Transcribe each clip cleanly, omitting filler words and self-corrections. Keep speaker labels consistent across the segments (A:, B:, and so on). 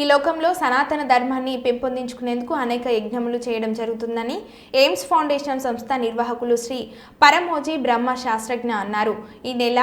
A: ఈ లోకంలో సనాతన ధర్మాన్ని పెంపొందించుకునేందుకు అనేక యజ్ఞములు చేయడం జరుగుతుందని ఎయిమ్స్ ఫౌండేషన్ సంస్థ నిర్వాహకులు శ్రీ పరమోజీ బ్రహ్మ శాస్త్రజ్ఞ అన్నారు. ఈ నెల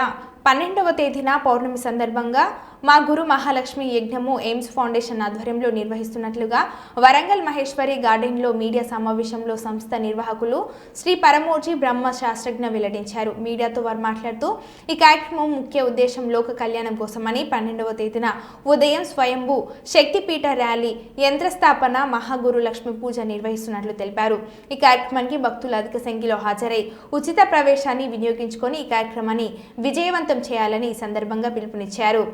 A: 12వ తేదీన పౌర్ణమి సందర్భంగా మా గురు మహాలక్ష్మి యజ్ఞము ఎయిమ్స్ ఫౌండేషన్ ఆధ్వర్యంలో నిర్వహిస్తున్నట్లుగా వరంగల్ మహేశ్వరి గార్డెన్లో మీడియా సమావేశంలో సంస్థ నిర్వాహకులు శ్రీ పరమోజీ బ్రహ్మ శాస్త్రజ్ఞ వెల్లడించారు. మీడియాతో వారు మాట్లాడుతూ ఈ కార్యక్రమం ముఖ్య ఉద్దేశం లోక కళ్యాణం కోసమని 12వ తేదీన ఉదయం స్వయంభూ శక్తిపీఠ ర్యాలీ, యంత్రస్థాపన, మహాగురు లక్ష్మి పూజ నిర్వహిస్తున్నట్లు తెలిపారు. ఈ కార్యక్రమానికి భక్తులు అధిక సంఖ్యలో హాజరై ఉచిత ప్రవేశాన్ని వినియోగించుకొని ఈ కార్యక్రమాన్ని విజయవంతం చేయాలని ఈ సందర్భంగా పిలుపునిచ్చారు.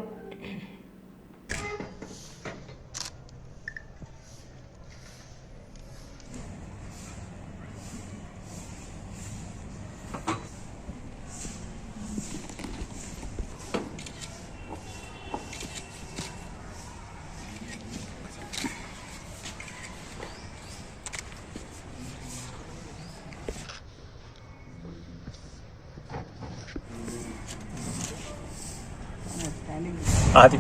B: ఆది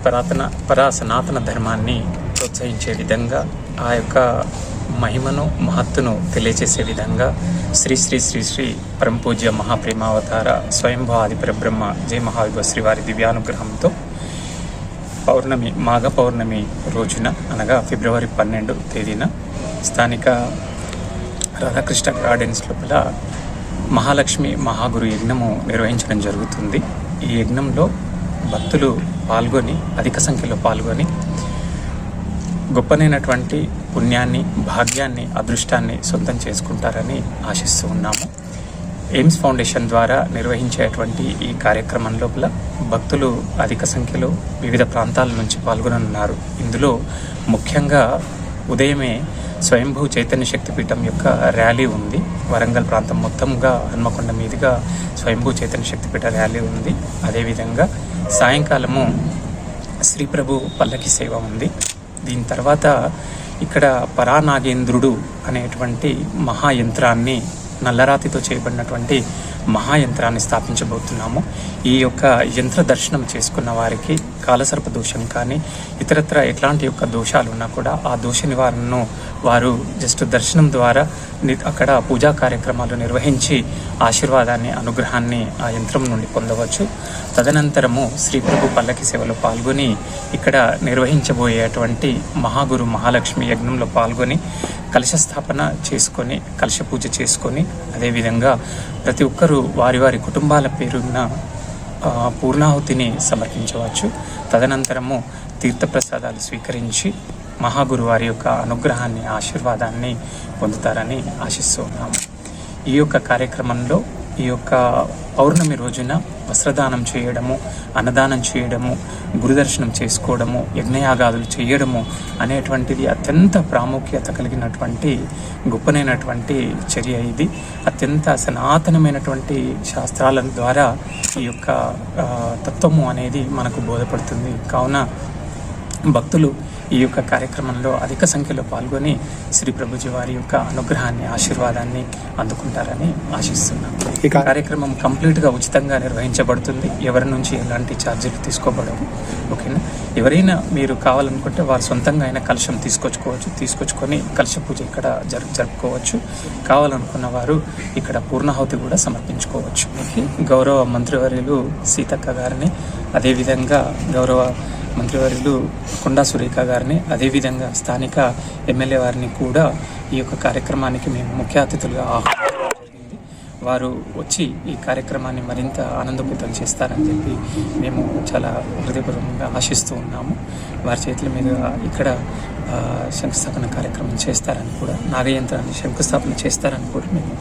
B: సనాతన ధర్మాన్ని ప్రోత్సహించే విధంగా ఆ యొక్క మహిమను మహత్తును తెలియజేసే విధంగా శ్రీ శ్రీ శ్రీ శ్రీ పరమపూజ్య మహాప్రేమావతార స్వయంభూ ఆది పరబ్రహ్మ జయ మహావిభవ శ్రీవారి దివ్యానుగ్రహంతో మాఘ పౌర్ణమి రోజున అనగా ఫిబ్రవరి 12 తేదీన స్థానిక రాధాకృష్ణ గార్డెన్స్ లోపల మహాలక్ష్మి మహాగురు యజ్ఞము నిర్వహించడం జరుగుతుంది. ఈ యజ్ఞంలో భక్తులు పాల్గొని అధిక సంఖ్యలో పాల్గొని గొప్పనైనటువంటి పుణ్యాన్ని, భాగ్యాన్ని, అదృష్టాన్ని సొంతం చేసుకుంటారని ఆశిస్తూ ఉన్నాము. ఎయిమ్స్ ఫౌండేషన్ ద్వారా నిర్వహించేటువంటి ఈ కార్యక్రమం లోపల భక్తులు అధిక సంఖ్యలో వివిధ ప్రాంతాల నుంచి పాల్గొననున్నారు. ఇందులో ముఖ్యంగా ఉదయమే స్వయంభూ చైతన్య శక్తిపీఠం యొక్క ర్యాలీ ఉంది. వరంగల్ ప్రాంతం మొత్తంగా హన్మకొండ మీదుగా స్వయంభూ చైతన్య శక్తిపీఠ ర్యాలీ ఉంది. అదేవిధంగా సాయంకాలము శ్రీ ప్రభు పల్లకి సేవ ఉంది. దీని తర్వాత ఇక్కడ పరానాగేంద్రుడు అనేటువంటి మహాయంత్రాన్ని, నల్లరాతితో చేయబడినటువంటి మహాయంత్రాన్ని స్థాపించబోతున్నాము. ఈ యొక్క యంత్ర దర్శనం చేసుకున్న వారికి కాలసర్ప దోషం కానీ ఇతరత్ర ఎట్లాంటి యొక్క దోషాలు ఉన్నా కూడా ఆ దోష నివారణను వారు జస్ట్ దర్శనం ద్వారా అక్కడ పూజా కార్యక్రమాలు నిర్వహించి ఆశీర్వాదాన్ని, అనుగ్రహాన్ని ఆ యంత్రం నుండి పొందవచ్చు. తదనంతరము శ్రీ ప్రభు పల్లకి సేవలో పాల్గొని ఇక్కడ నిర్వహించబోయేటువంటి మహాగురు మహాలక్ష్మి యజ్ఞంలో పాల్గొని కలశ స్థాపన చేసుకొని, కలశ పూజ చేసుకొని, అదేవిధంగా ప్రతి ఒక్కరూ వారి వారి కుటుంబాల పేరున్న పూర్ణాహుతిని సమర్పించవచ్చు. తదనంతరము తీర్థప్రసాదాలు స్వీకరించి మహాగురు వారి యొక్క అనుగ్రహాన్ని, ఆశీర్వాదాన్ని పొందుతారని ఆశిస్తూ ఉన్నాము. ఈ యొక్క కార్యక్రమంలో ఈ యొక్క పౌర్ణమి రోజున వస్త్రదానం చేయడము, అన్నదానం చేయడము, గురుదర్శనం చేసుకోవడము, యజ్ఞయాగాదులు చేయడము అనేటువంటిది అత్యంత ప్రాముఖ్యత కలిగినటువంటి గొప్పనైనటువంటి చర్య. ఇది అత్యంత సనాతనమైనటువంటి శాస్త్రాల ద్వారా ఈ యొక్క తత్వము అనేది మనకు బోధపడుతుంది. కావున భక్తులు ఈ యొక్క కార్యక్రమంలో అధిక సంఖ్యలో పాల్గొని శ్రీ ప్రభుజీ వారి యొక్క అనుగ్రహాన్ని, ఆశీర్వాదాన్ని అందుకుంటారని ఆశిస్తున్నాం. ఈ కార్యక్రమం కంప్లీట్గా ఉచితంగా నిర్వహించబడుతుంది. ఎవరి నుంచి ఎలాంటి ఛార్జీలు తీసుకోబడవు. ఓకేనా? ఎవరైనా మీరు కావాలనుకుంటే వారు సొంతంగా అయినా కలశం తీసుకొచ్చుకొని కలశ పూజ ఇక్కడ జరుపుకోవచ్చు. కావాలనుకున్న వారు ఇక్కడ పూర్ణాహుతి కూడా సమర్పించుకోవచ్చు. గౌరవ మంత్రివర్యులు సీతక్క గారిని, అదేవిధంగా గౌరవ మంత్రివర్యులు కొండా సురేఖ గారిని, అదేవిధంగా స్థానిక ఎమ్మెల్యే వారిని కూడా ఈ యొక్క కార్యక్రమానికి మేము ముఖ్య అతిథులుగా ఆహ్వానించడం జరిగింది. వారు వచ్చి ఈ కార్యక్రమాన్ని మరింత ఆనందోపేతం చేస్తారని చెప్పి మేము చాలా హృదయపూర్వకంగా ఆశిస్తూ ఉన్నాము. వారి చేతుల మీద ఇక్కడ శంకుస్థాపన కార్యక్రమం చేస్తారని కూడా, నాగయంత్రాన్ని శంకుస్థాపన చేస్తారని కూడా మేము